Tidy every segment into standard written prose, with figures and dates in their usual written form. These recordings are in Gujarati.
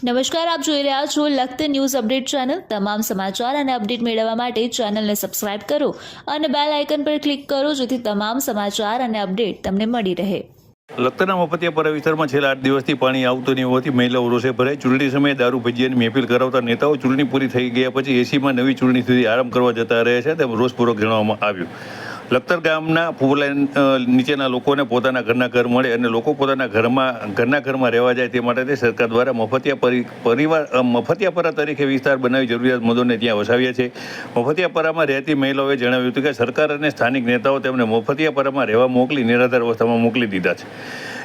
નમસ્કાર, આપ જોઈ રહ્યા છો લખતર ન્યૂઝ અપડેટ ચેનલ। તમામ સમાચાર અને અપડેટ મેળવવા માટે ચેનલને સબસ્ક્રાઇબ કરો અને બેલ આઇકન પર ક્લિક કરો જેથી તમામ સમાચાર અને અપડેટ તમને મળી રહે। લખતરના મફતિયાપરા વિસ્તારમાં છેલ્લા 8 દિવસથી પાણી આવતું નહીં હોવાથી મહિલાઓ રોષે ભરાઈ। ચૂંટણી સમયે દારૂ ભજીયાની મહેફિલ કરાવતા નેતાઓ ચૂંટણી પૂરી થઈ ગયા પછી એસીમાં નવી ચૂંટણી સુધી આરામ કરવા જતા રહે છે તેમ રોષપૂર્વક જણાવવામાં આવ્યું। લખતર ગામના ફૂલાઈન નીચેના લોકોને પોતાના ઘરના ઘર મળે અને લોકો પોતાના ઘરમાં રહેવા જાય તે માટે સરકાર દ્વારા મફતિયાપરા તરીકે વિસ્તાર બનાવી જરૂરિયાતમંદોને ત્યાં વસાવ્યા છે। મફતિયાપરામાં રહેતી મહિલાઓએ જણાવ્યું હતું કે સરકાર અને સ્થાનિક નેતાઓ તેમને મફતિયાપરામાં રહેવા મોકલી નિરાધાર અવસ્થામાં મોકલી દીધા છે।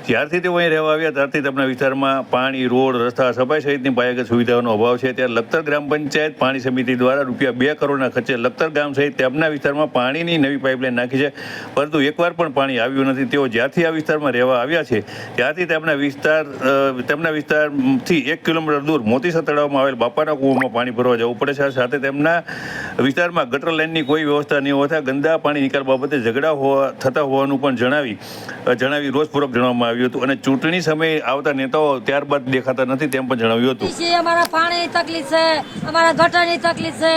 જ્યારથી તેઓ અહીં રહેવા આવ્યા ત્યારથી તેમના વિસ્તારમાં પાણી, રોડ, રસ્તા, સફાઈ સહિતની પાયાગત સુવિધાઓનો અભાવ છે। ત્યારે લખતર ગ્રામ પંચાયત પાણી સમિતિ દ્વારા ₹2 કરોડના ખર્ચે લખતર ગામ સહિત તેમના વિસ્તારમાં પાણીની નવી પાઇપલાઇન નાખી છે, પરંતુ એકવાર પણ પાણી આવ્યું નથી। તેઓ જ્યારથી આ વિસ્તારમાં રહેવા આવ્યા છે ત્યારથી તેમના વિસ્તારથી 1 કિલોમીટર દૂર મોતીસર તળાવમાં આવેલ બાપાના કૂવામાં પાણી ભરવા જવું પડે છે। સાથે તેમના વિસ્તારમાં ગટર લાઇનની કોઈ વ્યવસ્થા નહીં હોતા ગંદા પાણી નિકાલ બાબતે ઝઘડા થતા હોવાનું પણ જણાવી રોષપૂર્વક જણાવવામાં આવ્યું હતું અને ચૂંટણી સમયે આવતા નેતાઓ ત્યારબાદ દેખાતા નથી તેમ પણ જણાવ્યું હતું। અમારા પાણીની તકલીફ છે, અમારા ગટરની તકલીફ છે,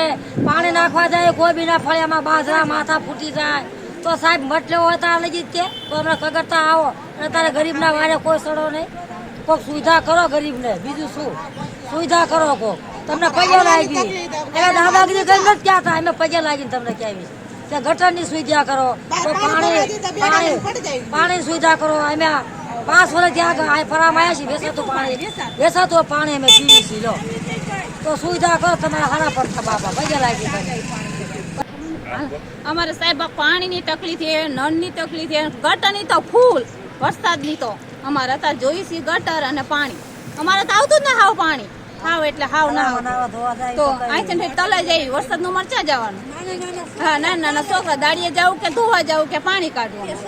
પાણી નાખવા જાય કોઈ બી ના ફળે, એમાં બાજરા માથા ફૂટી જાય તો સાહેબ મત લેવો હોય ત્યાં લઈ જ તે તો અમને કગરતા આવો અને તારે ગરીબના વારે કોઈ સડો નહીં, કોઈક સુવિધા કરો ગરીબને, બીજું શું સુવિધા કરો કોક તમને પગે લાગી એના દાદાગીરી કરી નથી ક્યાં થાય અમે પગે લાગીને તમને કહેવી કે ગટરની સુવિધા કરો, પાણી સુવિધા કરો। અમે 5 વર્ષ ત્યાં ફરામાં આવ્યા છીએ, વેચાતું પાણી અમે પીવી છીએ લો તો સુવિધા કરો તમારા હારા પડતા બાપા પગે લાગી। અમારે સાહેબ પાણીની તકલીફ છે, નળની તકલીફ છે, ગટરની તો ફૂલ, વરસાદની તો અમારે અત્યારે જોઈ છે ગટર અને પાણી અમારે તો આવતું જ ના હાવ પાણી હાવ એટલે હાવ ના તો અહીંથી તલે જઈ વરસાદનું મરચા જવાનું। હા, નાના છોકરા દાડીએ જવું કે ધોવા જવું કે પાણી કાઢવાનું।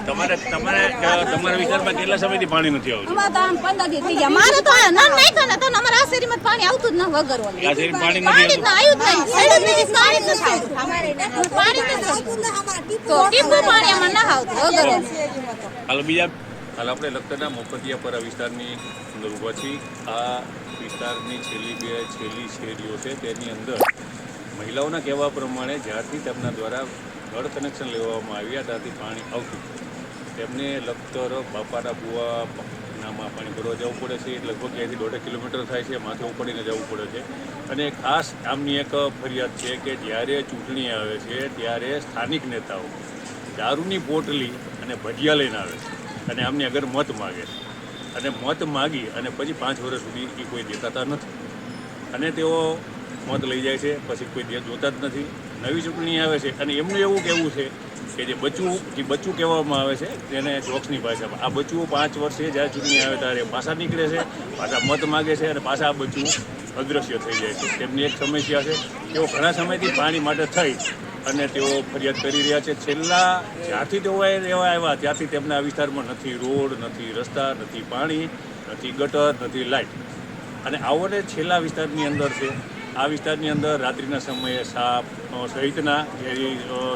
તમારા વિસ્તારમાં કેટલા સમયથી પાણી નથી આવતું? અમારે તો 15 દી થઈ ગયા। મારે તો નળ નાખ્યા ને તો અમારા આ શેરીમાં પાણી આવતું જ ન વગરવાનું, પાણી જ આવ્યું જ નહીં, પાણી તો ટીપું પાણી અમારે ના આવતું વગરવાનું। હાલ આપણે લખતરના મફતિયાપરા વિસ્તારની અંદર ઊભા છીએ। આ વિસ્તારની છેલ્લી શેરીઓ છે તેની અંદર મહિલાઓના કહેવા પ્રમાણે જ્યારથી તેમના દ્વારા નળ કનેક્શન લેવામાં આવ્યા ત્યારથી પાણી આવતું તેમને લખતર બાપાના કૂવા નામાં પાણી ભરવા જવું પડે છે। લગભગ અહીંથી 1.5 કિલોમીટર થાય છે, માથે ઉપાડીને જવું પડે છે। અને ખાસ આમની એક ફરિયાદ છે કે જ્યારે ચૂંટણી આવે છે ત્યારે સ્થાનિક નેતાઓ દારૂની પોટલી અને ભજીયા લઈને આવે છે અને આમની આગળ મત માગે છે અને મત માગી અને પછી 5 વર્ષ સુધી એ કોઈ દેખાતા નથી અને તેઓ મત લઈ જાય છે, પછી કોઈ જોતા જ નથી। નવી ચૂંટણી આવે છે અને એમનું એવું કહેવું છે કે જે બચ્ચું કહેવામાં આવે છે તેને જોક્સની ભાષામાં આ બચ્ચુઓ 5 વર્ષે જ્યારે ચૂંટણી આવે ત્યારે પાછા નીકળે છે, પાછા મત માગે છે અને પાછા આ બચ્ચું અદૃશ્ય થઈ જાય છે। તેમની એક સમસ્યા છે તેઓ ઘણા સમયથી પાણી માટે થઈ અને તેઓ ફરિયાદ કરી રહ્યા છે। જ્યારથી તેઓ રહેવા આવ્યા ત્યારથી તેમના વિસ્તારમાં નથી રોડ, નથી રસ્તા, નથી પાણી, નથી ગટર, નથી લાઇટ અને આવો ને છેલ્લા વિસ્તારની અંદર છે। આ વિસ્તારની અંદર રાત્રિના સમયે સાપ સહિતના ઝેરી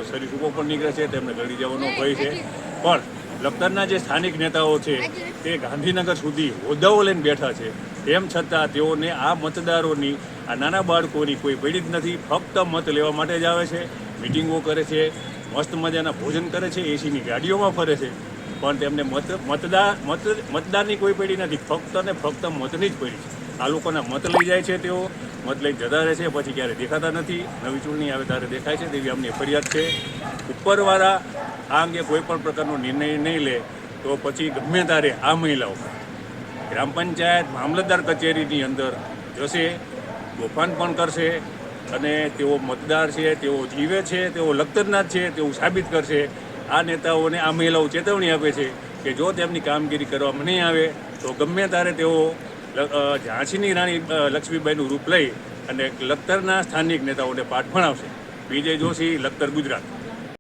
સરીસૃપો પણ નીકળે છે, તેમને ગળી જવાનો ભય છે। પણ લખતરના જે સ્થાનિક નેતાઓ છે તે ગાંધીનગર સુધી હોદ્દાઓ લઈને બેઠા છે, તેમ છતાં તેઓને આ મતદારોની, આ નાના બાળકોની કોઈ પીડિત નથી, ફક્ત મત લેવા માટે જ આવે છે, મિટિંગો કરે છે, મસ્ત મજાના ભોજન કરે છે, એસીની ગાડીઓમાં ફરે છે, પણ તેમને મતદારની કોઈ પેઢી નથી, ફક્ત ને ફક્ત મતની જ પેઢી છે। આ લોકોના મત લઈ જાય છે, તેઓ મત લઈને જતા રહે છે, પછી ક્યારે દેખાતા નથી, નવી ચૂંટણી આવે ત્યારે દેખાય છે, તેવી અમની ફરિયાદ છે। ઉપરવાળા આ અંગે કોઈ પણ પ્રકારનો નિર્ણય નહીં લે તો પછી ગમે ત્યારે આ મહિલાઓ ગ્રામ પંચાયત મામલતદાર કચેરીની અંદર જશે, તોફાન પણ કરશે અને તેઓ મતદાર છે, તેઓ જીવે છે, તેઓ લખતરના જ છે તેવું સાબિત કરશે। આ નેતાઓને આ મહિલાઓ ચેતવણી આપે છે કે જો તેમની કામગીરી કરવામાં નહીં આવે તો ગમે ત્યારે તેઓ ઝાંસીની રાણી લક્ષ્મીબાઈનું રૂપ લઈ અને લખતરના સ્થાનિક નેતાઓને પાઠ ભણાવશે। વિજય જોશી, લખતર, ગુજરાત।